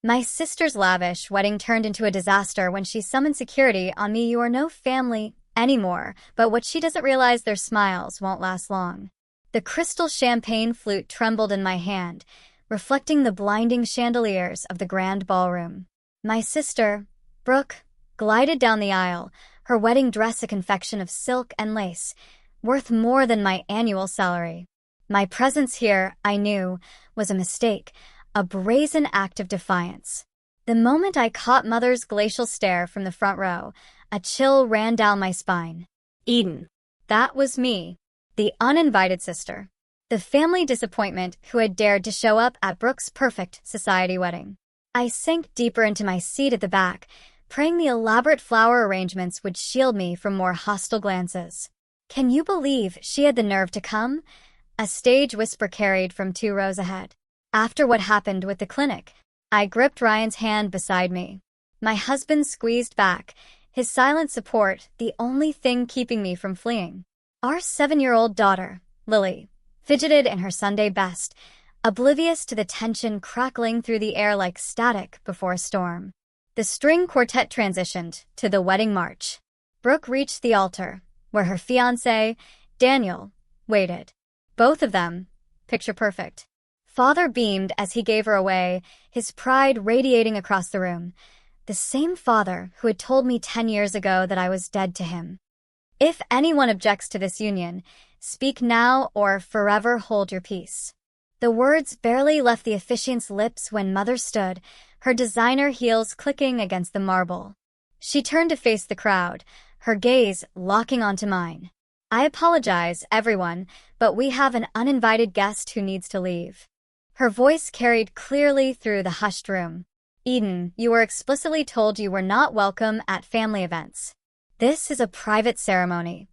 My sister's lavish wedding turned into a disaster when she summoned security on me. You are no family anymore, but what she doesn't realize, their smiles won't last long. The crystal champagne flute trembled in my hand, reflecting the blinding chandeliers of the grand ballroom. My sister, Brooke, glided down the aisle, her wedding dress a confection of silk and lace, worth more than my annual salary. My presence here, I knew, was a mistake, a brazen act of defiance. The moment I caught Mother's glacial stare from the front row, a chill ran down my spine. Eden. That was me, the uninvited sister. The family disappointment who had dared to show up at Brooke's perfect society wedding. I sank deeper into my seat at the back, praying the elaborate flower arrangements would shield me from more hostile glances. Can you believe she had the nerve to come? A stage whisper carried from 2 rows ahead. After what happened with the clinic, I gripped Ryan's hand beside me. My husband squeezed back, his silent support the only thing keeping me from fleeing. Our 7-year-old daughter, Lily, fidgeted in her Sunday best, oblivious to the tension crackling through the air like static before a storm. The string quartet transitioned to the wedding march. Brooke reached the altar, where her fiancé, Daniel, waited. Both of them, picture perfect. Father beamed as he gave her away, his pride radiating across the room. The same father who had told me 10 years ago that I was dead to him. If anyone objects to this union, speak now or forever hold your peace. The words barely left the officiant's lips when Mother stood, her designer heels clicking against the marble. She turned to face the crowd, her gaze locking onto mine. I apologize, everyone, but we have an uninvited guest who needs to leave. Her voice carried clearly through the hushed room. Eden, you were explicitly told you were not welcome at family events. This is a private ceremony.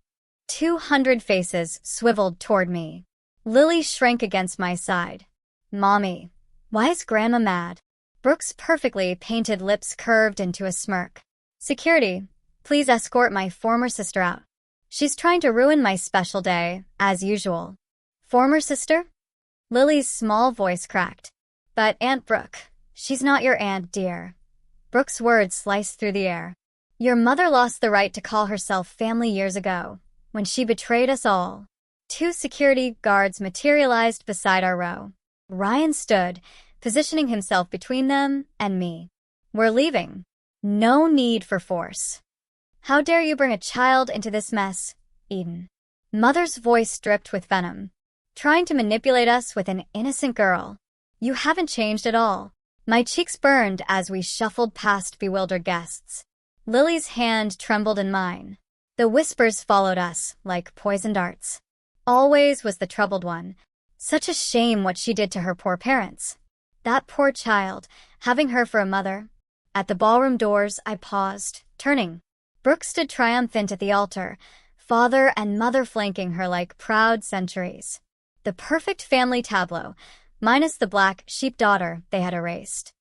200 faces swiveled toward me. Lily shrank against my side. Mommy, why is Grandma mad? Brooke's perfectly painted lips curved into a smirk. Security, please escort my former sister out. She's trying to ruin my special day, as usual. Former sister? Lily's small voice cracked. But Aunt Brooke, she's not your aunt, dear. Brooke's words sliced through the air. Your mother lost the right to call herself family years ago, when she betrayed us all. 2 security guards materialized beside our row. Ryan stood, positioning himself between them and me. We're leaving. No need for force. How dare you bring a child into this mess, Eden? Mother's voice dripped with venom. Trying to manipulate us with an innocent girl. You haven't changed at all. My cheeks burned as we shuffled past bewildered guests. Lily's hand trembled in mine. The whispers followed us like poison darts. Always was the troubled one. Such a shame what she did to her poor parents. That poor child, having her for a mother. At the ballroom doors, I paused, turning. Brooke stood triumphant at the altar, father and mother flanking her like proud centuries. The perfect family tableau, minus the black sheep daughter they had erased.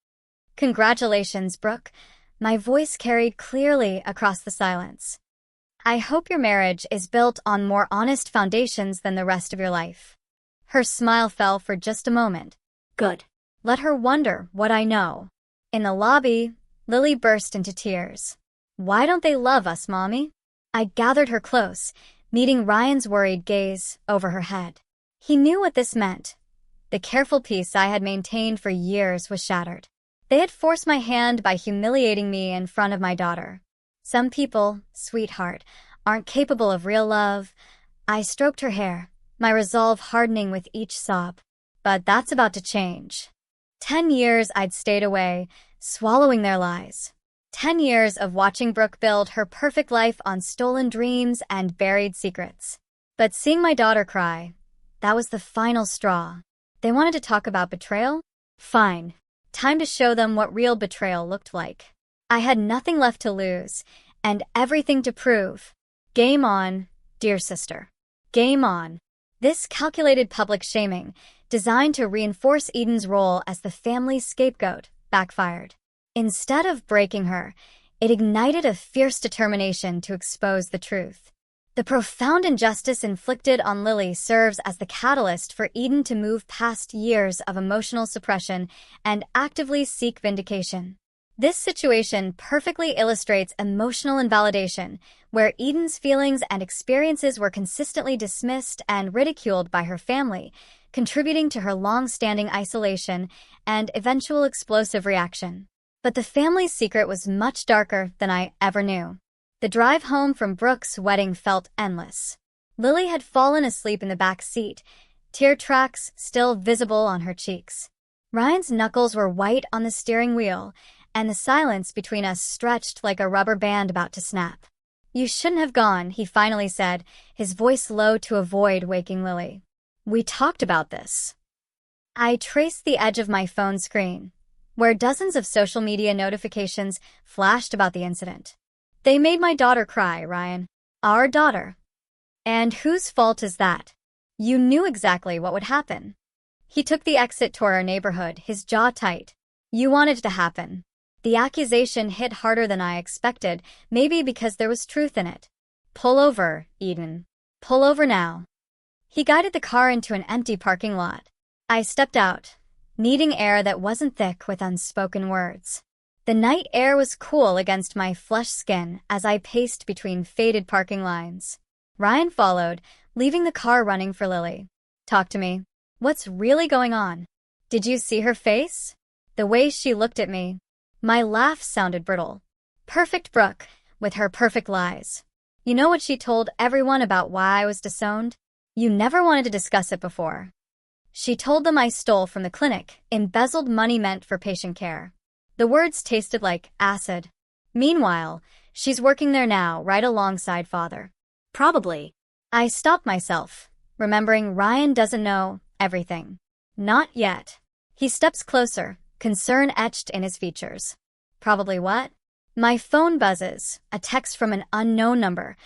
Congratulations, Brooke. My voice carried clearly across the silence. I hope your marriage is built on more honest foundations than the rest of your life. Her smile fell for just a moment. Good. Let her wonder what I know. In the lobby, Lily burst into tears. Why don't they love us, Mommy? I gathered her close, meeting Ryan's worried gaze over her head. He knew what this meant. The careful peace I had maintained for years was shattered. They had forced my hand by humiliating me in front of my daughter. Some people, sweetheart, aren't capable of real love. I stroked her hair, my resolve hardening with each sob. But that's about to change. 10 years I'd stayed away, swallowing their lies. 10 years of watching Brooke build her perfect life on stolen dreams and buried secrets. But seeing my daughter cry, that was the final straw. They wanted to talk about betrayal? Fine. Time to show them what real betrayal looked like. I had nothing left to lose, and everything to prove. Game on, dear sister. Game on. This calculated public shaming, designed to reinforce Eden's role as the family's scapegoat, backfired. Instead of breaking her, it ignited a fierce determination to expose the truth. The profound injustice inflicted on Lily serves as the catalyst for Eden to move past years of emotional suppression and actively seek vindication. This situation perfectly illustrates emotional invalidation, where Eden's feelings and experiences were consistently dismissed and ridiculed by her family, contributing to her long-standing isolation and eventual explosive reaction. But the family's secret was much darker than I ever knew. The drive home from Brooke's wedding felt endless. Lily had fallen asleep in the back seat, tear tracks still visible on her cheeks. Ryan's knuckles were white on the steering wheel, and the silence between us stretched like a rubber band about to snap. "You shouldn't have gone," he finally said, his voice low to avoid waking Lily. "We talked about this." I traced the edge of my phone screen, where dozens of social media notifications flashed about the incident. "They made my daughter cry, Ryan. Our daughter. And whose fault is that? You knew exactly what would happen." He took the exit toward our neighborhood, his jaw tight. "You wanted it to happen." The accusation hit harder than I expected, maybe because there was truth in it. "Pull over, Eden. Pull over now." He guided the car into an empty parking lot. I stepped out, needing air that wasn't thick with unspoken words. The night air was cool against my flushed skin as I paced between faded parking lines. Ryan followed, leaving the car running for Lily. "Talk to me. What's really going on? Did you see her face? The way she looked at me." My laugh sounded brittle. "Perfect Brooke, with her perfect lies. You know what she told everyone about why I was disowned? You never wanted to discuss it before. She told them I stole from the clinic, embezzled money meant for patient care. The words tasted like acid. Meanwhile, she's working there now, right alongside Father. Probably." I stopped myself, remembering Ryan doesn't know everything. Not yet. He steps closer, concern etched in his features. "Probably what?" My phone buzzes, a text from an unknown number.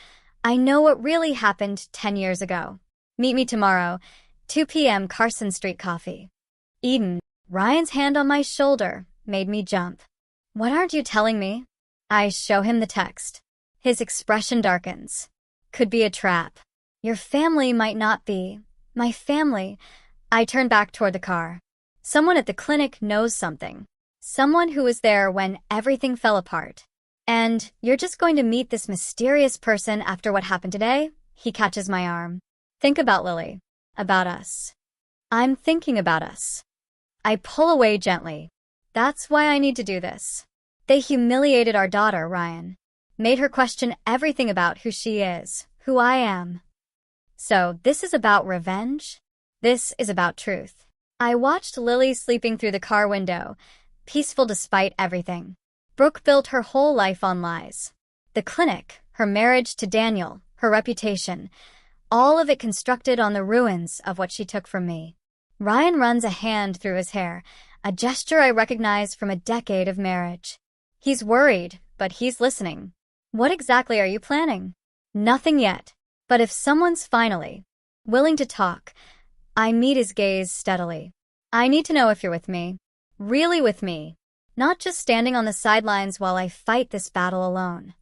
I know what really happened 10 years ago. "Meet me tomorrow, 2 p.m. Carson Street coffee." Eden, Ryan's hand on my shoulder, made me jump. "What aren't you telling me?" I show him the text. His expression darkens. "Could be a trap. Your family might not be. My family." I turn back toward the car. "Someone at the clinic knows something. Someone who was there when everything fell apart. And you're just going to meet this mysterious person after what happened today?" He catches my arm. "Think about Lily. About us." "I'm thinking about us." I pull away gently. "That's why I need to do this. They humiliated our daughter, Ryan. Made her question everything about who she is, who I am. So this is about revenge? This is about truth." I watched Lily sleeping through the car window, peaceful despite everything. Brooke built her whole life on lies. The clinic, her marriage to Daniel, her reputation, all of it constructed on the ruins of what she took from me. Ryan runs a hand through his hair, a gesture I recognize from a decade of marriage. He's worried, but he's listening. "What exactly are you planning?" "Nothing yet. But if someone's finally willing to talk," I meet his gaze steadily. "I need to know if you're with me. Really with me. Not just standing on the sidelines while I fight this battle alone."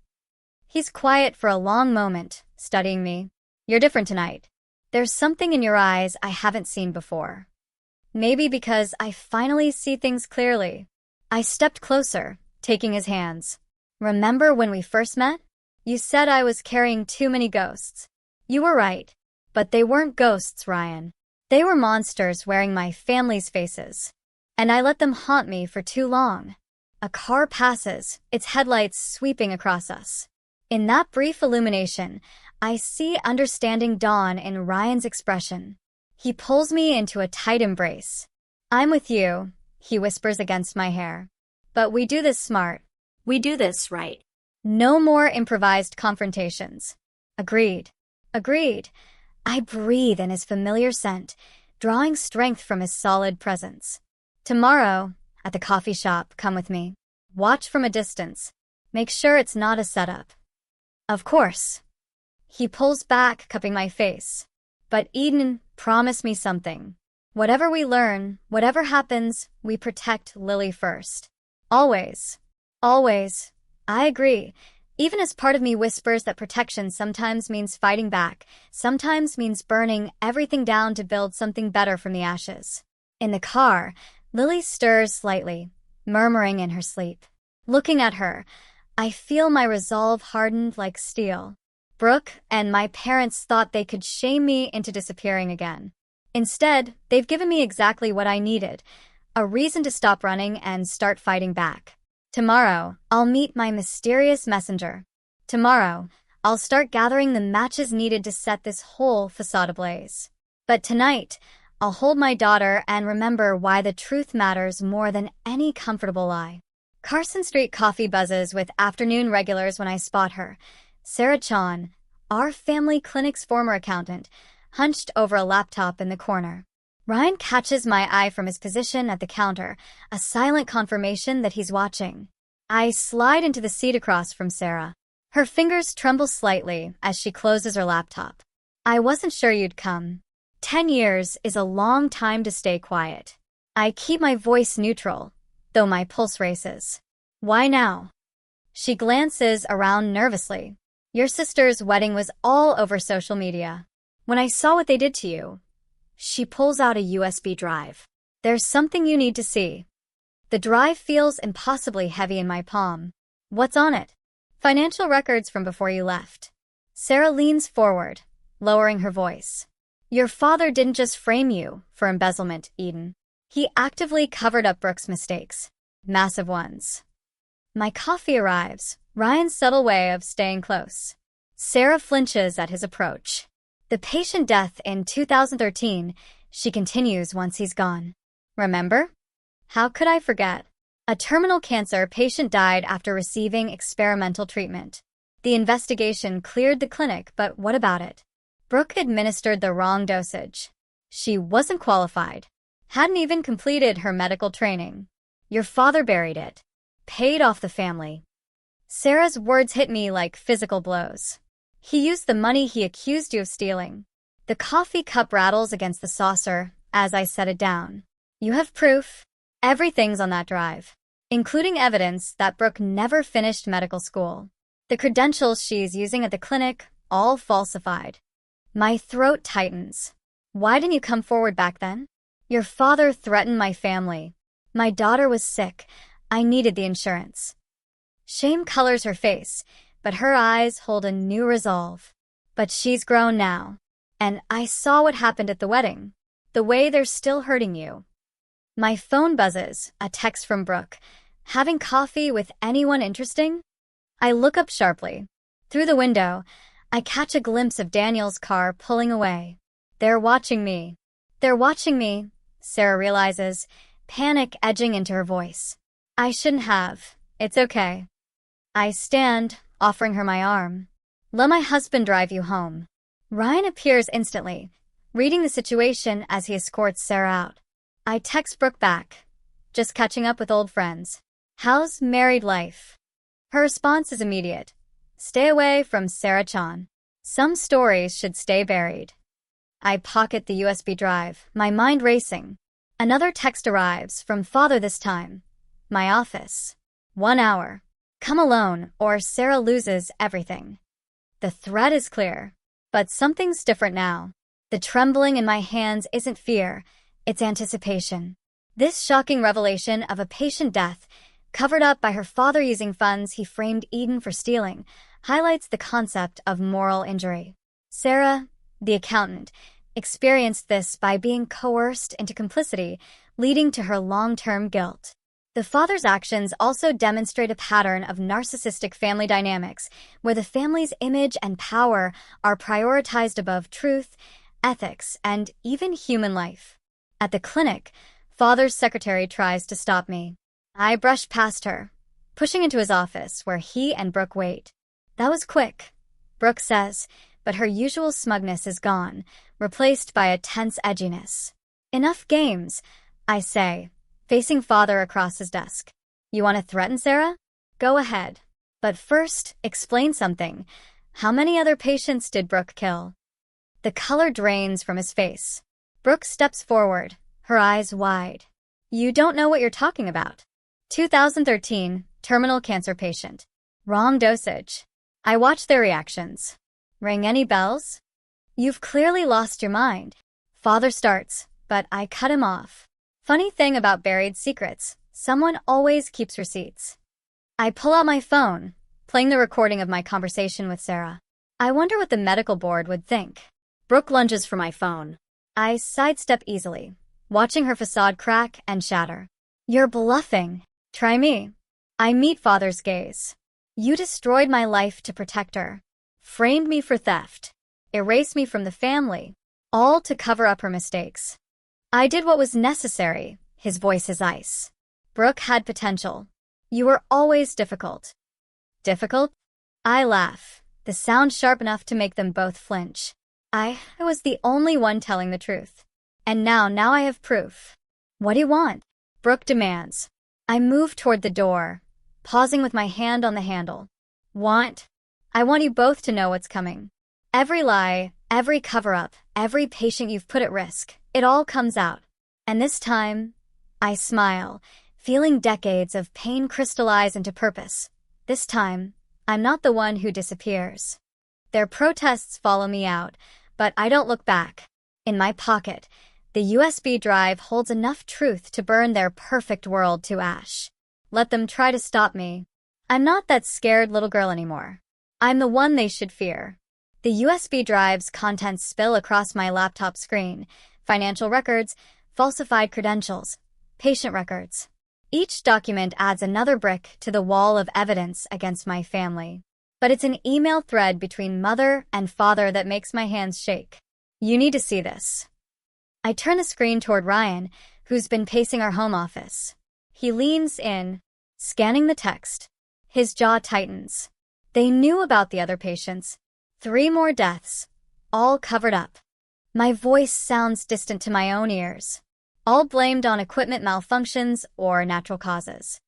He's quiet for a long moment, studying me. "You're different tonight. There's something in your eyes I haven't seen before." Maybe because I finally see things clearly. I stepped closer, taking his hands. "Remember when we first met? You said I was carrying too many ghosts. You were right. But they weren't ghosts, Ryan. They were monsters wearing my family's faces. And I let them haunt me for too long." A car passes, its headlights sweeping across us. In that brief illumination, I see understanding dawn in Ryan's expression. He pulls me into a tight embrace. "I'm with you," he whispers against my hair. "But we do this smart. We do this right. No more improvised confrontations." "Agreed. Agreed." I breathe in his familiar scent, drawing strength from his solid presence. "Tomorrow, at the coffee shop, come with me. Watch from a distance. Make sure it's not a setup." "Of course." He pulls back, cupping my face. "But Eden, promise me something. Whatever we learn, whatever happens, we protect Lily first. Always. Always." "I agree. Even as part of me whispers that protection sometimes means fighting back, sometimes means burning everything down to build something better from the ashes. In the car, Lily stirs slightly, murmuring in her sleep. Looking at her, I feel my resolve hardened like steel. Brooke and my parents thought they could shame me into disappearing again. Instead, they've given me exactly what I needed, a reason to stop running and start fighting back. Tomorrow, I'll meet my mysterious messenger. Tomorrow, I'll start gathering the matches needed to set this whole facade ablaze. But tonight, I'll hold my daughter and remember why the truth matters more than any comfortable lie. Carson Street Coffee buzzes with afternoon regulars when I spot her. Sarah Chon, our family clinic's former accountant, hunched over a laptop in the corner. Ryan catches my eye from his position at the counter, a silent confirmation that he's watching. I slide into the seat across from Sarah. Her fingers tremble slightly as she closes her laptop. I wasn't sure you'd come. 10 years is a long time to stay quiet. I keep my voice neutral, though my pulse races. Why now? She glances around nervously. Your sister's wedding was all over social media. When I saw what they did to you, she pulls out a USB drive. There's something you need to see. The drive feels impossibly heavy in my palm. What's on it? Financial records from before you left. Sarah leans forward, lowering her voice. Your father didn't just frame you for embezzlement, Eden. He actively covered up Brooke's mistakes. Massive ones. My coffee arrives, Ryan's subtle way of staying close. Sarah flinches at his approach. The patient death in 2013, she continues once he's gone. Remember? How could I forget? A terminal cancer patient died after receiving experimental treatment. The investigation cleared the clinic, but what about it? Brooke administered the wrong dosage. She wasn't qualified. Hadn't even completed her medical training. Your father buried it. Paid off the family. Sarah's words hit me like physical blows. He used the money he accused you of stealing. The coffee cup rattles against the saucer as I set it down. You have proof. Everything's on that drive, including evidence that Brooke never finished medical school. The credentials she's using at the clinic, all falsified. My throat tightens. Why didn't you come forward back then? Your father threatened my family. My daughter was sick. I needed the insurance. Shame colors her face, but her eyes hold a new resolve. But she's grown now. And I saw what happened at the wedding. The way they're still hurting you. My phone buzzes, a text from Brooke. Having coffee with anyone interesting? I look up sharply. Through the window, I catch a glimpse of Daniel's car pulling away. They're watching me. They're watching me, Sarah realizes, panic edging into her voice. I shouldn't have. It's okay. I stand, offering her my arm. Let my husband drive you home. Ryan appears instantly, reading the situation as he escorts Sarah out. I text Brooke back. Just catching up with old friends. How's married life? Her response is immediate. Stay away from Sarah Chan. Some stories should stay buried. I pocket the USB drive, my mind racing. Another text arrives, from father this time. My office. 1 hour. Come alone, or Sarah loses everything. The thread is clear, but something's different now. The trembling in my hands isn't fear, it's anticipation. This shocking revelation of a patient death, covered up by her father using funds he framed Eden for stealing, highlights the concept of moral injury. Sarah, the accountant, experienced this by being coerced into complicity, leading to her long-term guilt. The father's actions also demonstrate a pattern of narcissistic family dynamics, where the family's image and power are prioritized above truth, ethics, and even human life. At the clinic, father's secretary tries to stop me. I brush past her, pushing into his office where he and Brooke wait. That was quick, Brooke says, but her usual smugness is gone, replaced by a tense edginess. Enough games, I say, facing father across his desk. You want to threaten Sarah? Go ahead. But first, explain something. How many other patients did Brooke kill? The color drains from his face. Brooke steps forward, her eyes wide. You don't know what you're talking about. 2013, terminal cancer patient. Wrong dosage. I watch their reactions. Ring any bells? You've clearly lost your mind. Father starts, but I cut him off. Funny thing about buried secrets, someone always keeps receipts. I pull out my phone, playing the recording of my conversation with Sarah. I wonder what the medical board would think. Brooke lunges for my phone. I sidestep easily, watching her facade crack and shatter. You're bluffing. Try me. I meet Father's gaze. You destroyed my life to protect her. Framed me for theft. Erased me from the family. All to cover up her mistakes. I did what was necessary. His voice is ice. Brooke had potential. You were always difficult. Difficult? I laugh, the sound sharp enough to make them both flinch. I was the only one telling the truth. And now I have proof. What do you want? Brooke demands. I move toward the door, pausing with my hand on the handle. Want? I want you both to know what's coming. Every lie, every cover-up, every patient you've put at risk, it all comes out. And this time, I smile, feeling decades of pain crystallize into purpose. This time, I'm not the one who disappears. Their protests follow me out, but I don't look back. In my pocket, the USB drive holds enough truth to burn their perfect world to ash. Let them try to stop me. I'm not that scared little girl anymore. I'm the one they should fear. The USB drive's contents spill across my laptop screen. Financial records, falsified credentials, patient records. Each document adds another brick to the wall of evidence against my family. But it's an email thread between mother and father that makes my hands shake. You need to see this. I turn the screen toward Ryan, who's been pacing our home office. He leans in, scanning the text. His jaw tightens. They knew about the other patients. 3 more deaths, all covered up. My voice sounds distant to my own ears, all blamed on equipment malfunctions or natural causes.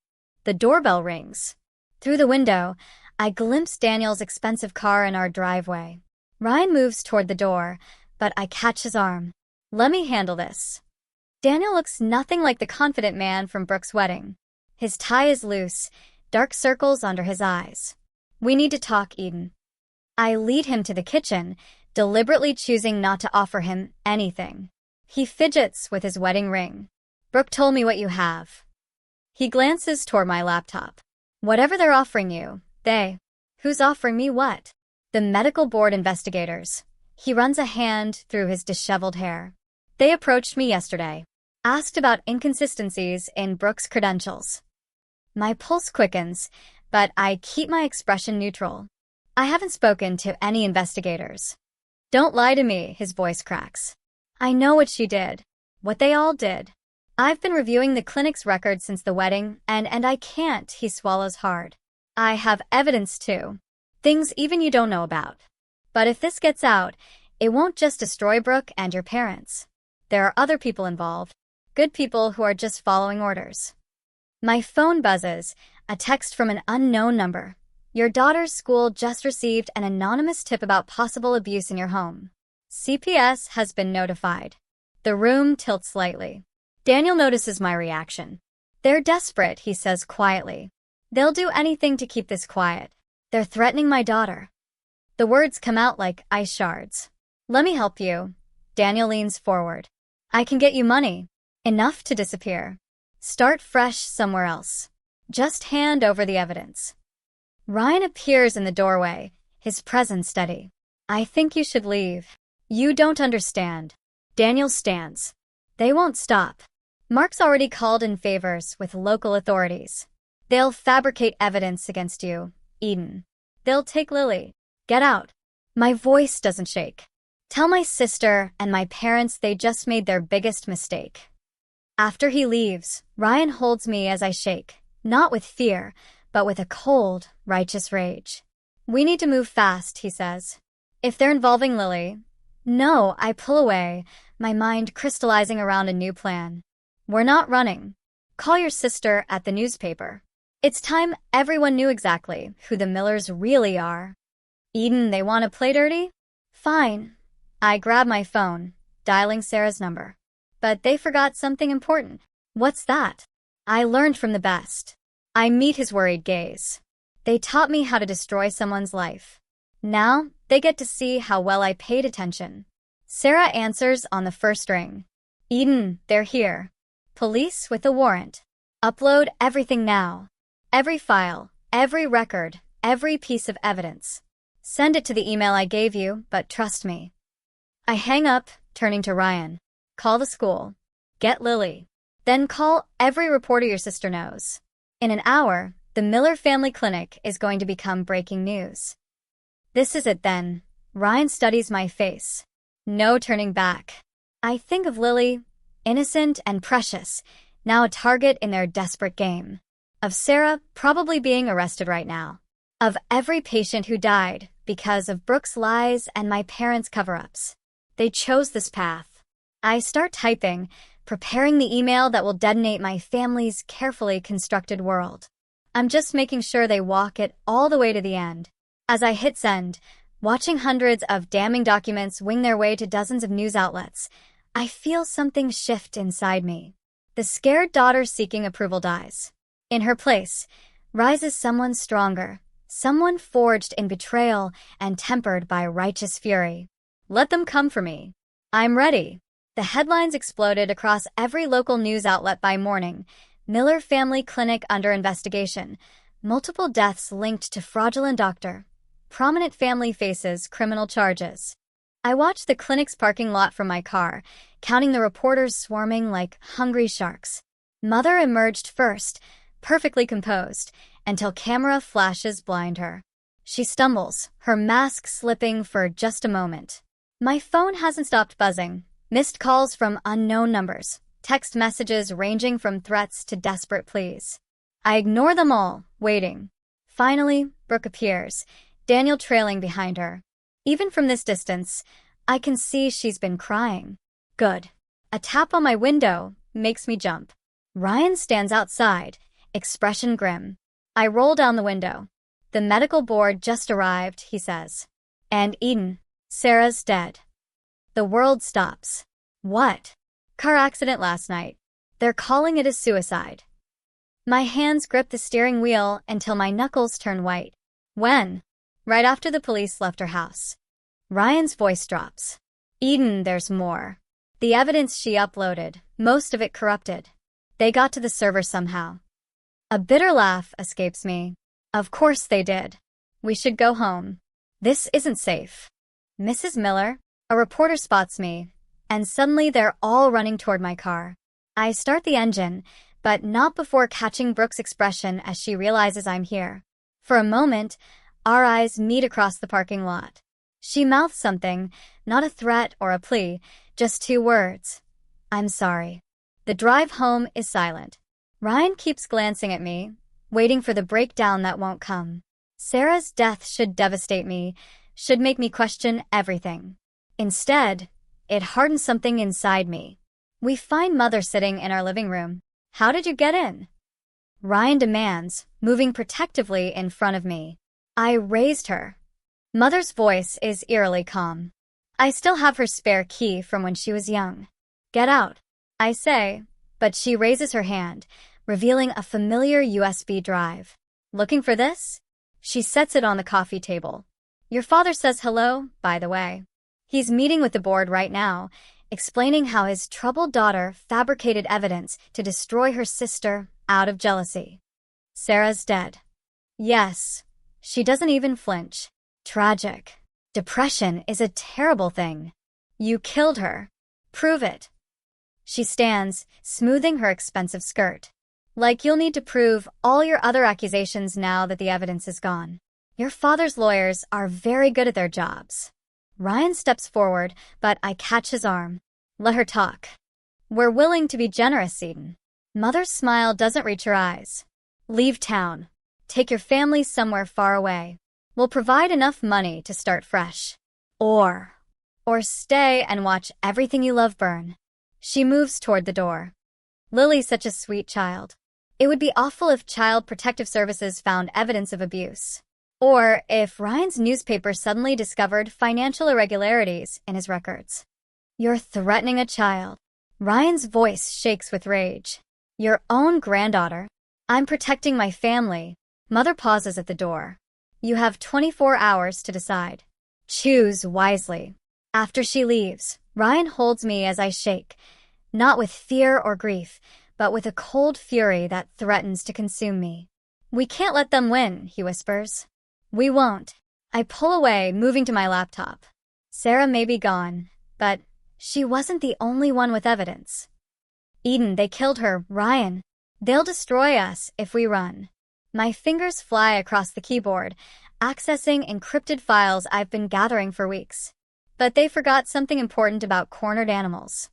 The doorbell rings. Through the window, I glimpse Daniel's expensive car in our driveway. Ryan moves toward the door, but I catch his arm. Let me handle this. Daniel looks nothing like the confident man from Brooke's wedding. His tie is loose, dark circles under his eyes. We need to talk, Eden. I lead him to the kitchen, deliberately choosing not to offer him anything. He fidgets with his wedding ring. Brooke told me what you have. He glances toward my laptop. Whatever they're offering you, who's offering me what? The medical board investigators. He runs a hand through his disheveled hair. They approached me yesterday, asked about inconsistencies in Brooke's credentials. My pulse quickens, but I keep my expression neutral. I haven't spoken to any investigators. Don't lie to me, his voice cracks. I know what she did, what they all did. I've been reviewing the clinic's records since the wedding, and I can't, he swallows hard. I have evidence too. Things even you don't know about. But if this gets out, it won't just destroy Brooke and your parents. There are other people involved, good people who are just following orders. My phone buzzes, a text from an unknown number. Your daughter's school just received an anonymous tip about possible abuse in your home. CPS has been notified. The room tilts slightly. Daniel notices my reaction. They're desperate, he says quietly. They'll do anything to keep this quiet. They're threatening my daughter. The words come out like ice shards. Let me help you. Daniel leans forward. I can get you money. Enough to disappear. Start fresh somewhere else. Just hand over the evidence. Ryan appears in the doorway, his presence steady. I think you should leave. You don't understand. Daniel stands. They won't stop. Mark's already called in favors with local authorities. They'll fabricate evidence against you, Eden. They'll take Lily. Get out. My voice doesn't shake. Tell my sister and my parents they just made their biggest mistake. After he leaves, Ryan holds me as I shake, not with fear, but with a cold, righteous rage. We need to move fast, he says. If they're involving Lily... No, I pull away, my mind crystallizing around a new plan. We're not running. Call your sister at the newspaper. It's time everyone knew exactly who the Millers really are. Eden, they want to play dirty? Fine. I grab my phone, dialing Sarah's number. But they forgot something important. What's that? I learned from the best. I meet his worried gaze. They taught me how to destroy someone's life. Now, they get to see how well I paid attention. Sarah answers on the first ring. Eden, they're here. Police with a warrant. Upload everything now. Every file, every record, every piece of evidence. Send it to the email I gave you, but trust me. I hang up, turning to Ryan. Call the school. Get Lily. Then call every reporter your sister knows. In an hour, the Miller family clinic is going to become breaking news. This is it then. Ryan studies my face. No turning back. I think of Lily, innocent and precious, now a target in their desperate game. Of Sarah probably being arrested right now. Of every patient who died because of Brooke's lies and my parents' cover-ups. They chose this path. I start typing, preparing the email that will detonate my family's carefully constructed world. I'm just making sure they walk it all the way to the end. As I hit send, watching hundreds of damning documents wing their way to dozens of news outlets, I feel something shift inside me. The scared daughter seeking approval dies. In her place, rises someone stronger, someone forged in betrayal and tempered by righteous fury. Let them come for me. I'm ready. The headlines exploded across every local news outlet by morning. Miller family clinic under investigation. Multiple deaths linked to fraudulent doctor. Prominent family faces criminal charges. I watched the clinic's parking lot from my car, counting the reporters swarming like hungry sharks. Mother emerged first, perfectly composed, until camera flashes blind her. She stumbles, her mask slipping for just a moment. My phone hasn't stopped buzzing. Missed calls from unknown numbers, text messages ranging from threats to desperate pleas. I ignore them all, waiting. Finally, Brooke appears, Daniel trailing behind her. Even from this distance, I can see she's been crying. Good. A tap on my window makes me jump. Ryan stands outside, expression grim. I roll down the window. The medical board just arrived, he says. And Eden, Sarah's dead. The world stops. What? Car accident last night. They're calling it a suicide. My hands grip the steering wheel until my knuckles turn white. When? Right after the police left her house. Ryan's voice drops. Eden, there's more. The evidence she uploaded, most of it corrupted. They got to the server somehow. A bitter laugh escapes me. Of course they did. We should go home. This isn't safe. Mrs. Miller, a reporter spots me, and suddenly they're all running toward my car. I start the engine, but not before catching Brooke's expression as she realizes I'm here. For a moment, our eyes meet across the parking lot. She mouths something, not a threat or a plea, just 2 words. I'm sorry. The drive home is silent. Ryan keeps glancing at me, waiting for the breakdown that won't come. Sarah's death should devastate me, should make me question everything. Instead, it hardens something inside me. We find Mother sitting in our living room. How did you get in? Ryan demands, moving protectively in front of me. I raised her. Mother's voice is eerily calm. I still have her spare key from when she was young. Get out, I say, but she raises her hand, revealing a familiar USB drive. Looking for this? She sets it on the coffee table. Your father says hello, by the way. He's meeting with the board right now, explaining how his troubled daughter fabricated evidence to destroy her sister out of jealousy. Sarah's dead. Yes, she doesn't even flinch. Tragic. Depression is a terrible thing. You killed her. Prove it. She stands, smoothing her expensive skirt. Like you'll need to prove all your other accusations now that the evidence is gone. Your father's lawyers are very good at their jobs. Ryan steps forward, but I catch his arm. Let her talk. We're willing to be generous, Eden. Mother's smile doesn't reach her eyes. Leave town. Take your family somewhere far away. We'll provide enough money to start fresh. Or stay and watch everything you love burn. She moves toward the door. Lily's such a sweet child. It would be awful if Child Protective Services found evidence of abuse. Or if Ryan's newspaper suddenly discovered financial irregularities in his records. You're threatening a child. Ryan's voice shakes with rage. Your own granddaughter. I'm protecting my family, Mother pauses at the door. You have 24 hours to decide. Choose wisely. After she leaves, Ryan holds me as I shake, not with fear or grief, but with a cold fury that threatens to consume me. We can't let them win, he whispers. We won't. I pull away, moving to my laptop. Sarah may be gone, but she wasn't the only one with evidence. Eden, they killed her, Ryan. They'll destroy us if we run. My fingers fly across the keyboard, accessing encrypted files I've been gathering for weeks. But they forgot something important about cornered animals.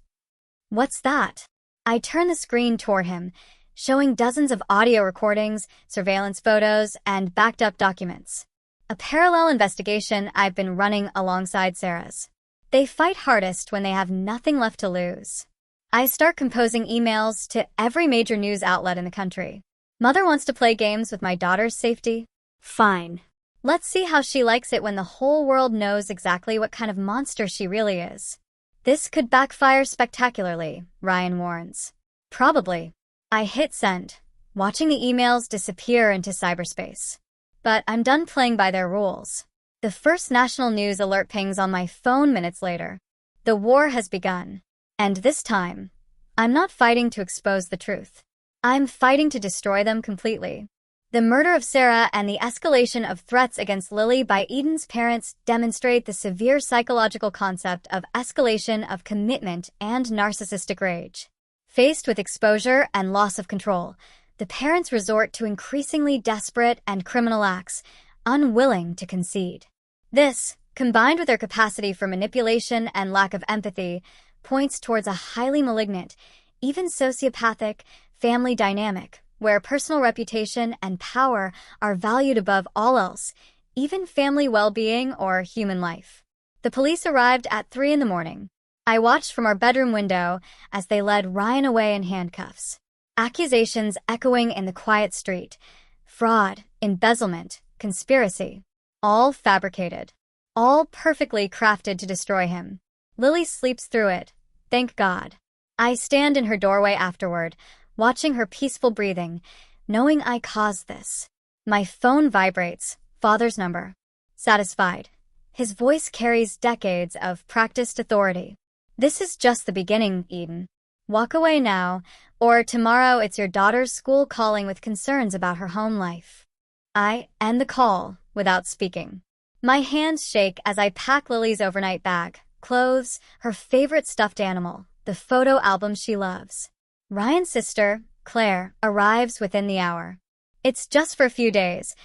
What's that? I turn the screen toward him, showing dozens of audio recordings, surveillance photos, and backed-up documents. A parallel investigation I've been running alongside Sarah's. They fight hardest when they have nothing left to lose. I start composing emails to every major news outlet in the country. Mother wants to play games with my daughter's safety? Fine. Let's see how she likes it when the whole world knows exactly what kind of monster she really is. This could backfire spectacularly, Ryan warns. Probably. I hit send, watching the emails disappear into cyberspace. But I'm done playing by their rules. The first national news alert pings on my phone minutes later. The war has begun. And this time, I'm not fighting to expose the truth. I'm fighting to destroy them completely. The murder of Sarah and the escalation of threats against Lily by Eden's parents demonstrate the severe psychological concept of escalation of commitment and narcissistic rage. Faced with exposure and loss of control, the parents resort to increasingly desperate and criminal acts, unwilling to concede. This, combined with their capacity for manipulation and lack of empathy, points towards a highly malignant, even sociopathic, family dynamic, where personal reputation and power are valued above all else, even family well-being or human life. The police arrived at 3 a.m. I watched from our bedroom window as they led Ryan away in handcuffs. Accusations echoing in the quiet street. Fraud, embezzlement, conspiracy. All fabricated. All perfectly crafted to destroy him. Lily sleeps through it. Thank God. I stand in her doorway afterward, watching her peaceful breathing, knowing I caused this. My phone vibrates. Father's number. Satisfied. His voice carries decades of practiced authority. This is just the beginning, Eden. Walk away now, or tomorrow it's your daughter's school calling with concerns about her home life. I end the call without speaking. My hands shake as I pack Lily's overnight bag, clothes, her favorite stuffed animal, the photo album she loves. Ryan's sister, Claire, arrives within the hour. It's just for a few days.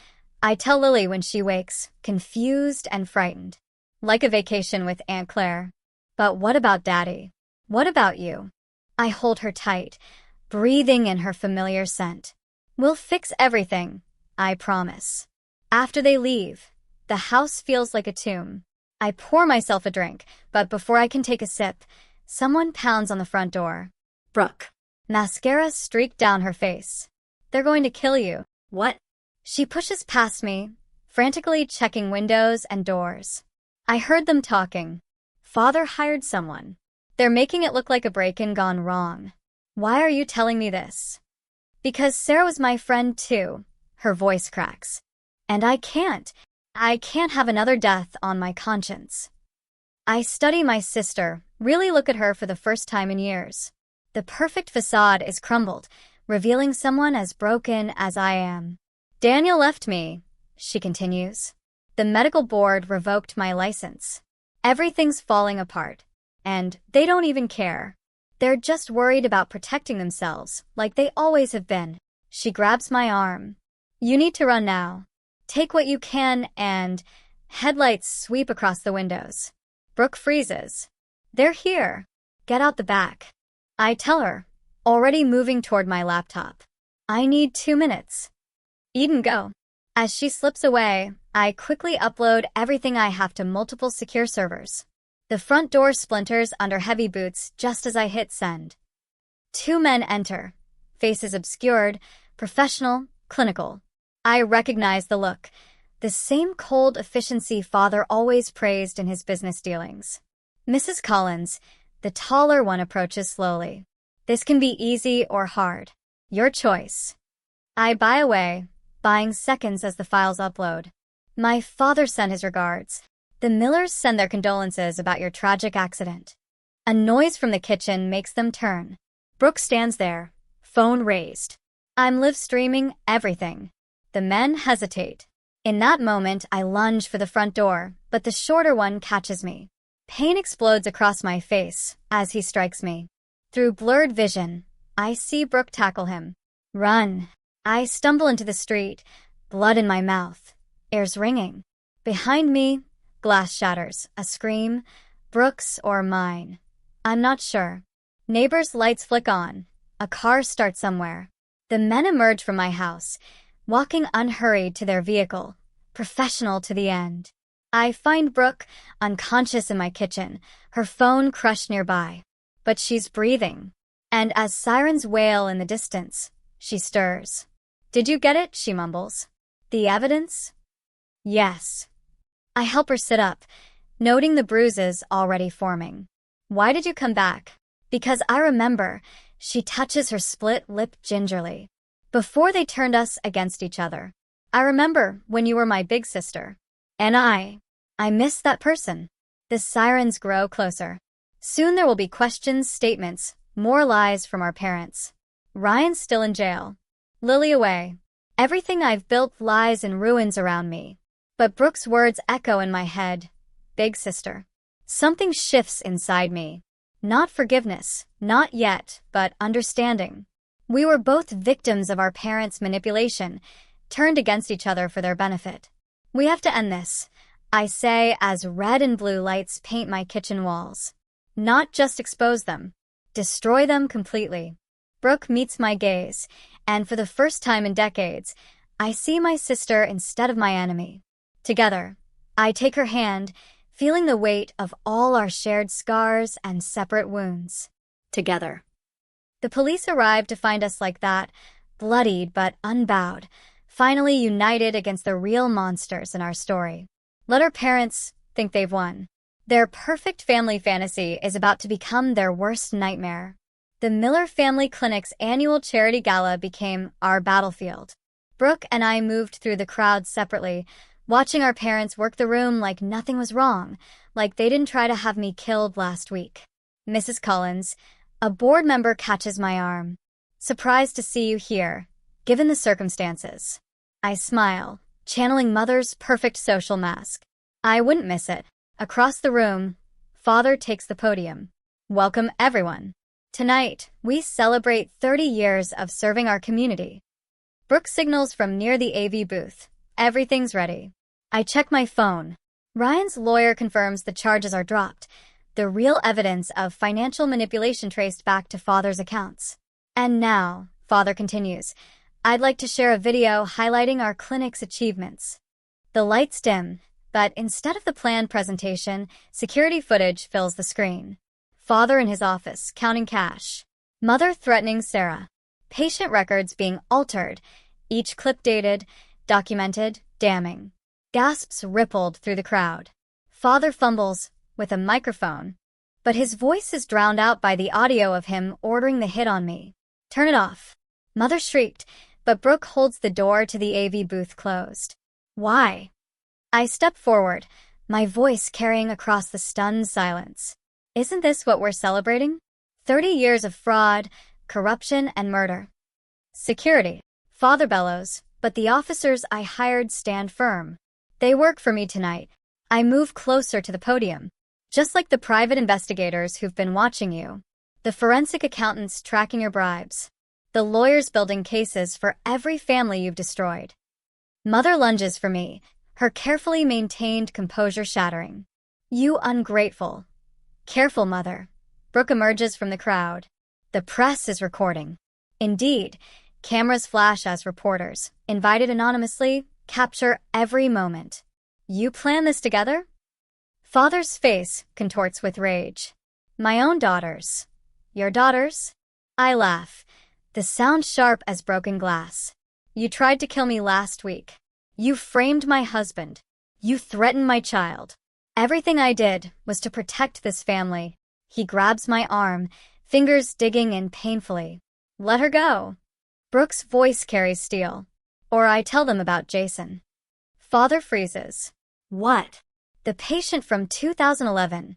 I tell Lily when she wakes, confused and frightened. Like a vacation with Aunt Claire. But what about Daddy? What about you? I hold her tight, breathing in her familiar scent. We'll fix everything, I promise. After they leave, the house feels like a tomb. I pour myself a drink, but before I can take a sip, someone pounds on the front door. Brooke. Mascara streaked down her face. They're going to kill you. What? She pushes past me, frantically checking windows and doors. I heard them talking. Father hired someone. They're making it look like a break-in gone wrong. Why are you telling me this? Because Sarah was my friend too. Her voice cracks. And I can't have another death on my conscience. I study my sister, really look at her for the first time in years. The perfect facade is crumbled, revealing someone as broken as I am. Daniel left me, she continues. The medical board revoked my license. Everything's falling apart. And they don't even care. They're just worried about protecting themselves, like they always have been. She grabs my arm. You need to run now. Take what you can and... Headlights sweep across the windows. Brooke freezes. They're here. Get out the back. I tell her, already moving toward my laptop. I need 2 minutes. Eden, go. As she slips away, I quickly upload everything I have to multiple secure servers. The front door splinters under heavy boots just as I hit send. 2 men enter, faces obscured, professional, clinical. I recognize the look, the same cold efficiency Father always praised in his business dealings. Mrs. Collins, the taller one, approaches slowly. This can be easy or hard. Your choice. I buy away, buying seconds as the files upload. My father sent his regards. The Millers send their condolences about your tragic accident. A noise from the kitchen makes them turn. Brooke stands there, phone raised. I'm live streaming everything. The men hesitate. In that moment, I lunge for the front door, but the shorter one catches me. Pain explodes across my face as he strikes me. Through blurred vision, I see Brooke tackle him. Run. I stumble into the street, blood in my mouth, ears ringing. Behind me, glass shatters, a scream, Brooke's or mine. I'm not sure. Neighbors' lights flick on. A car starts somewhere. The men emerge from my house, walking unhurried to their vehicle, professional to the end. I find Brooke, unconscious in my kitchen, her phone crushed nearby. But she's breathing. And as sirens wail in the distance, she stirs. Did you get it? She mumbles. The evidence? Yes. I help her sit up, noting the bruises already forming. Why did you come back? Because I remember. She touches her split lip gingerly. Before they turned us against each other. I remember when you were my big sister. And I miss that person. The sirens grow closer. Soon there will be questions, statements, more lies from our parents. Ryan's still in jail. Lily away. Everything I've built lies in ruins around me. But Brooke's words echo in my head. Big sister. Something shifts inside me. Not forgiveness, not yet, but understanding. We were both victims of our parents' manipulation, turned against each other for their benefit. We have to end this, I say as red and blue lights paint my kitchen walls. Not just expose them. Destroy them completely. Brooke meets my gaze, and for the first time in decades, I see my sister instead of my enemy. Together, I take her hand, feeling the weight of all our shared scars and separate wounds. Together. The police arrived to find us like that, bloodied but unbowed, finally united against the real monsters in our story. Let our parents think they've won. Their perfect family fantasy is about to become their worst nightmare. The Miller Family Clinic's annual charity gala became our battlefield. Brooke and I moved through the crowd separately, watching our parents work the room like nothing was wrong, like they didn't try to have me killed last week. Mrs. Collins, a board member, catches my arm. Surprised to see you here, given the circumstances. I smile, channeling Mother's perfect social mask. I wouldn't miss it. Across the room, Father takes the podium. Welcome, everyone. Tonight, we celebrate 30 years of serving our community. Brooke signals from near the AV booth. Everything's ready. I check my phone. Ryan's lawyer confirms the charges are dropped, the real evidence of financial manipulation traced back to Father's accounts. And now, Father continues, I'd like to share a video highlighting our clinic's achievements. The lights dim, but instead of the planned presentation, security footage fills the screen. Father in his office, counting cash. Mother threatening Sarah. Patient records being altered, each clip dated, documented, damning. Gasps rippled through the crowd. Father fumbles with a microphone, but his voice is drowned out by the audio of him ordering the hit on me. Turn it off. Mother shrieked, but Brooke holds the door to the AV booth closed. Why? I step forward, my voice carrying across the stunned silence. Isn't this what we're celebrating? 30 years of fraud, corruption, and murder. Security. Father bellows, but the officers I hired stand firm. They work for me tonight. I move closer to the podium. Just like the private investigators who've been watching you. The forensic accountants tracking your bribes. The lawyers building cases for every family you've destroyed. Mother lunges for me, her carefully maintained composure shattering. You ungrateful. Careful, Mother. Brooke emerges from the crowd. The press is recording. Indeed, cameras flash as reporters, invited anonymously, capture every moment. You plan this together? Father's face contorts with rage. My own daughters. Your daughters? I laugh, the sound sharp as broken glass. You tried to kill me last week. You framed my husband. You threatened my child. Everything I did was to protect this family. He grabs my arm, fingers digging in painfully. Let her go. Brooke's voice carries steel. Or I tell them about Jason. Father freezes. What? The patient from 2011.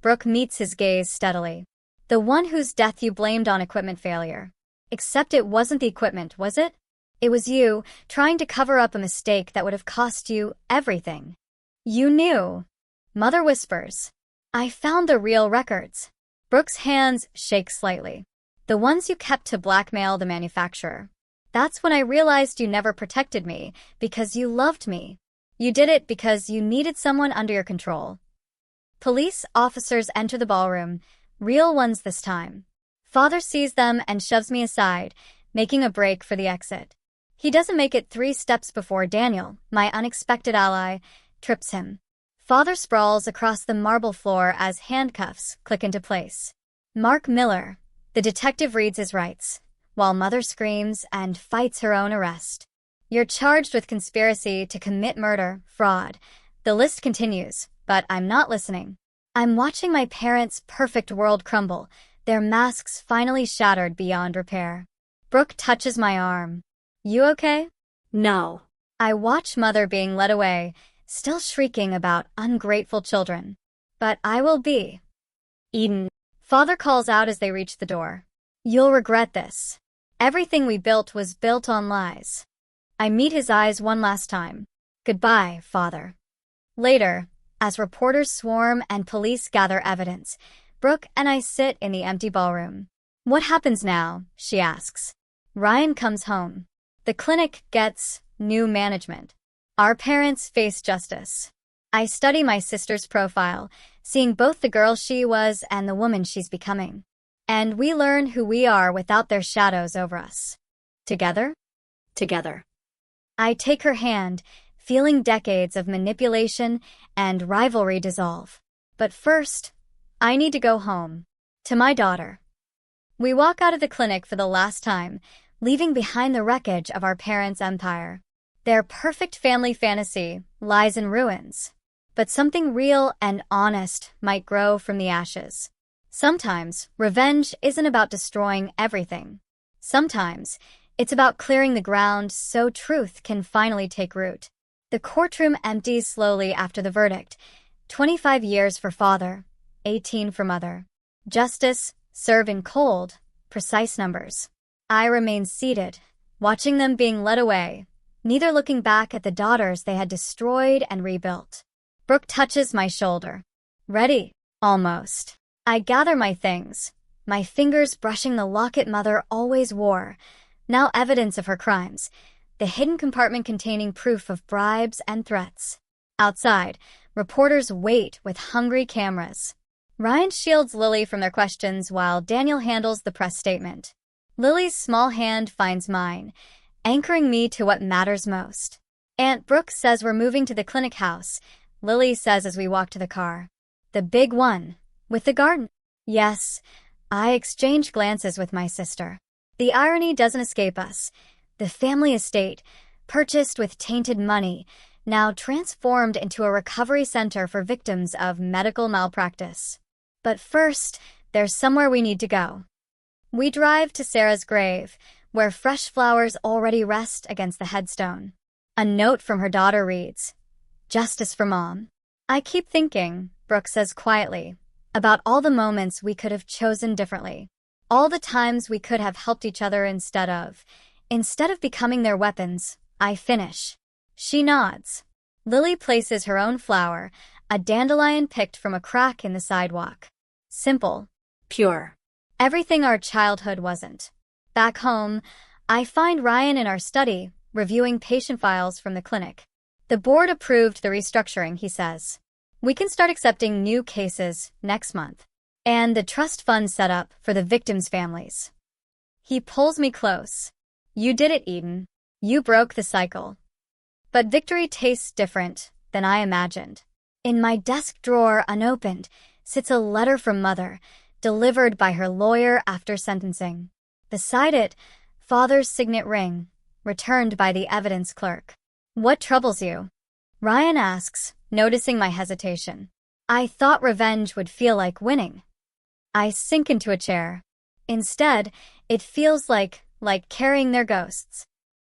Brooke meets his gaze steadily. The one whose death you blamed on equipment failure. Except it wasn't the equipment, was it? It was you, trying to cover up a mistake that would have cost you everything. You knew. Mother whispers. I found the real records. Brooke's hands shake slightly. The ones you kept to blackmail the manufacturer. That's when I realized you never protected me, because you loved me. You did it because you needed someone under your control. Police officers enter the ballroom, real ones this time. Father sees them and shoves me aside, making a break for the exit. He doesn't make it 3 steps before Daniel, my unexpected ally, trips him. Father sprawls across the marble floor as handcuffs click into place. Mark Miller, the detective, reads his rights, while Mother screams and fights her own arrest. You're charged with conspiracy to commit murder, fraud. The list continues, but I'm not listening. I'm watching my parents' perfect world crumble, their masks finally shattered beyond repair. Brooke touches my arm. You okay? No. I watch Mother being led away, still shrieking about ungrateful children. But I will be. Eden. Father calls out as they reach the door. You'll regret this. Everything we built was built on lies. I meet his eyes one last time. Goodbye, Father. Later, as reporters swarm and police gather evidence, Brooke and I sit in the empty ballroom. What happens now? She asks. Ryan comes home. The clinic gets new management. Our parents face justice. I study my sister's profile, seeing both the girl she was and the woman she's becoming. And we learn who we are without their shadows over us. Together? Together. I take her hand, feeling decades of manipulation and rivalry dissolve. But first, I need to go home. To my daughter. We walk out of the clinic for the last time, leaving behind the wreckage of our parents' empire. Their perfect family fantasy lies in ruins. But something real and honest might grow from the ashes. Sometimes, revenge isn't about destroying everything. Sometimes, it's about clearing the ground so truth can finally take root. The courtroom empties slowly after the verdict. 25 years for father, 18 for mother. Justice, served in cold, precise numbers. I remain seated, watching them being led away, neither looking back at the daughters they had destroyed and rebuilt. Brooke touches my shoulder. Ready? Almost. I gather my things, my fingers brushing the locket Mother always wore, now evidence of her crimes, the hidden compartment containing proof of bribes and threats. Outside, reporters wait with hungry cameras. Ryan shields Lily from their questions while Daniel handles the press statement. Lily's small hand finds mine, anchoring me to what matters most. Aunt Brooke says we're moving to the clinic house, Lily says as we walk to the car. The big one, with the garden. Yes, I exchange glances with my sister. The irony doesn't escape us. The family estate, purchased with tainted money, now transformed into a recovery center for victims of medical malpractice. But first, there's somewhere we need to go. We drive to Sarah's grave, where fresh flowers already rest against the headstone. A note from her daughter reads, Justice for Mom. I keep thinking, Brooke says quietly, about all the moments we could have chosen differently. All the times we could have helped each other instead of becoming their weapons. I finish. She nods. Lily places her own flower, a dandelion picked from a crack in the sidewalk. Simple. Pure. Everything our childhood wasn't. Back home, I find Ryan in our study, reviewing patient files from the clinic. The board approved the restructuring, he says. We can start accepting new cases next month. And the trust fund set up for the victims' families. He pulls me close. You did it, Eden. You broke the cycle. But victory tastes different than I imagined. In my desk drawer, unopened, sits a letter from Mother, delivered by her lawyer after sentencing. Beside it, Father's signet ring, returned by the evidence clerk. What troubles you? Ryan asks, noticing my hesitation. I thought revenge would feel like winning. I sink into a chair. Instead, it feels like carrying their ghosts.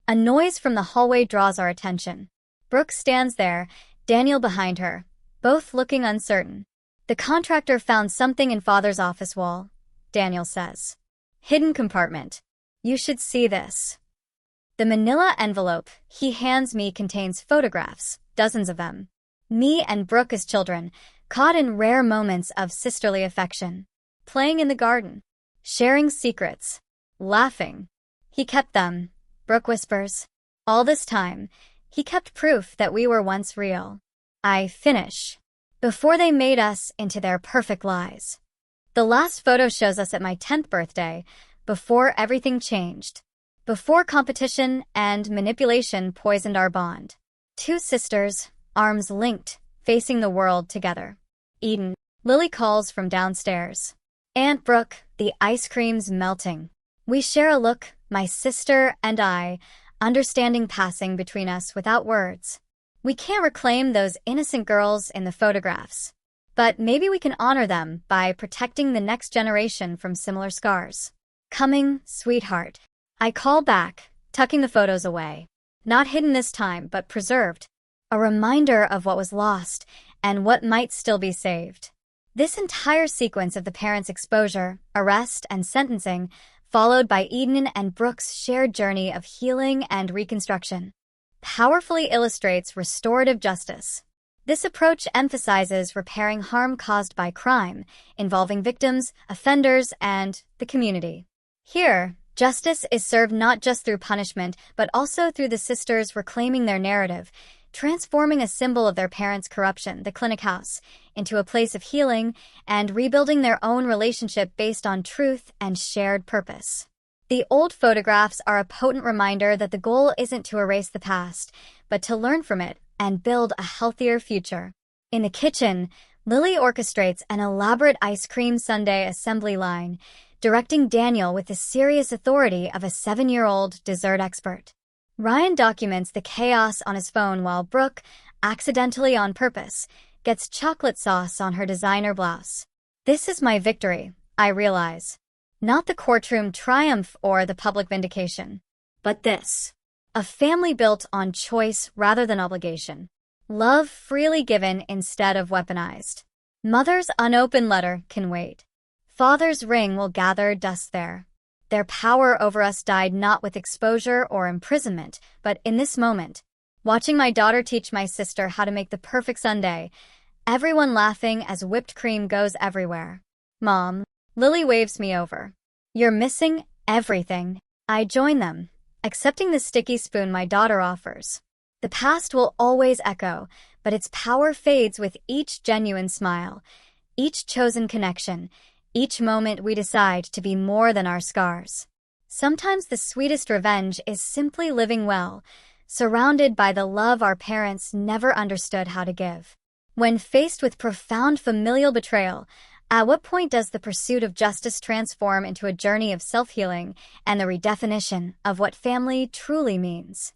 A noise from the hallway draws our attention. Brooke stands there, Daniel behind her, both looking uncertain. The contractor found something in Father's office wall, Daniel says. Hidden compartment. You should see this. The manila envelope he hands me contains photographs, dozens of them. Me and Brooke as children, caught in rare moments of sisterly affection. Playing in the garden. Sharing secrets. Laughing. He kept them, Brooke whispers. All this time, he kept proof that we were once real. I finish. Before they made us into their perfect lies. The last photo shows us at my 10th birthday, before everything changed. Before competition and manipulation poisoned our bond. Two sisters, arms linked, facing the world together. Eden. Lily calls from downstairs. Aunt Brooke, the ice cream's melting. We share a look, my sister and I, understanding passing between us without words. We can't reclaim those innocent girls in the photographs. But maybe we can honor them by protecting the next generation from similar scars. Coming, sweetheart. I call back, tucking the photos away. Not hidden this time, but preserved. A reminder of what was lost and what might still be saved. This entire sequence of the parents' exposure, arrest, and sentencing, followed by Eden and Brooke's shared journey of healing and reconstruction, powerfully illustrates restorative justice. This approach emphasizes repairing harm caused by crime, involving victims, offenders, and the community. Here, justice is served not just through punishment, but also through the sisters reclaiming their narrative, transforming a symbol of their parents' corruption, the clinic house, into a place of healing and rebuilding their own relationship based on truth and shared purpose. The old photographs are a potent reminder that the goal isn't to erase the past, but to learn from it and build a healthier future. In the kitchen, Lily orchestrates an elaborate ice cream sundae assembly line, directing Daniel with the serious authority of a 7-year-old dessert expert. Ryan documents the chaos on his phone while Brooke, accidentally on purpose, gets chocolate sauce on her designer blouse. This is my victory, I realize. Not the courtroom triumph or the public vindication. But this. A family built on choice rather than obligation. Love freely given instead of weaponized. Mother's unopened letter can wait. Father's ring will gather dust there. Their power over us died not with exposure or imprisonment, but in this moment. Watching my daughter teach my sister how to make the perfect sundae, everyone laughing as whipped cream goes everywhere. Mom. Lily waves me over. You're missing everything. I join them, accepting the sticky spoon my daughter offers. The past will always echo, but its power fades with each genuine smile, each chosen connection, each moment we decide to be more than our scars. Sometimes the sweetest revenge is simply living well, surrounded by the love our parents never understood how to give. When faced with profound familial betrayal, at what point does the pursuit of justice transform into a journey of self-healing and the redefinition of what family truly means?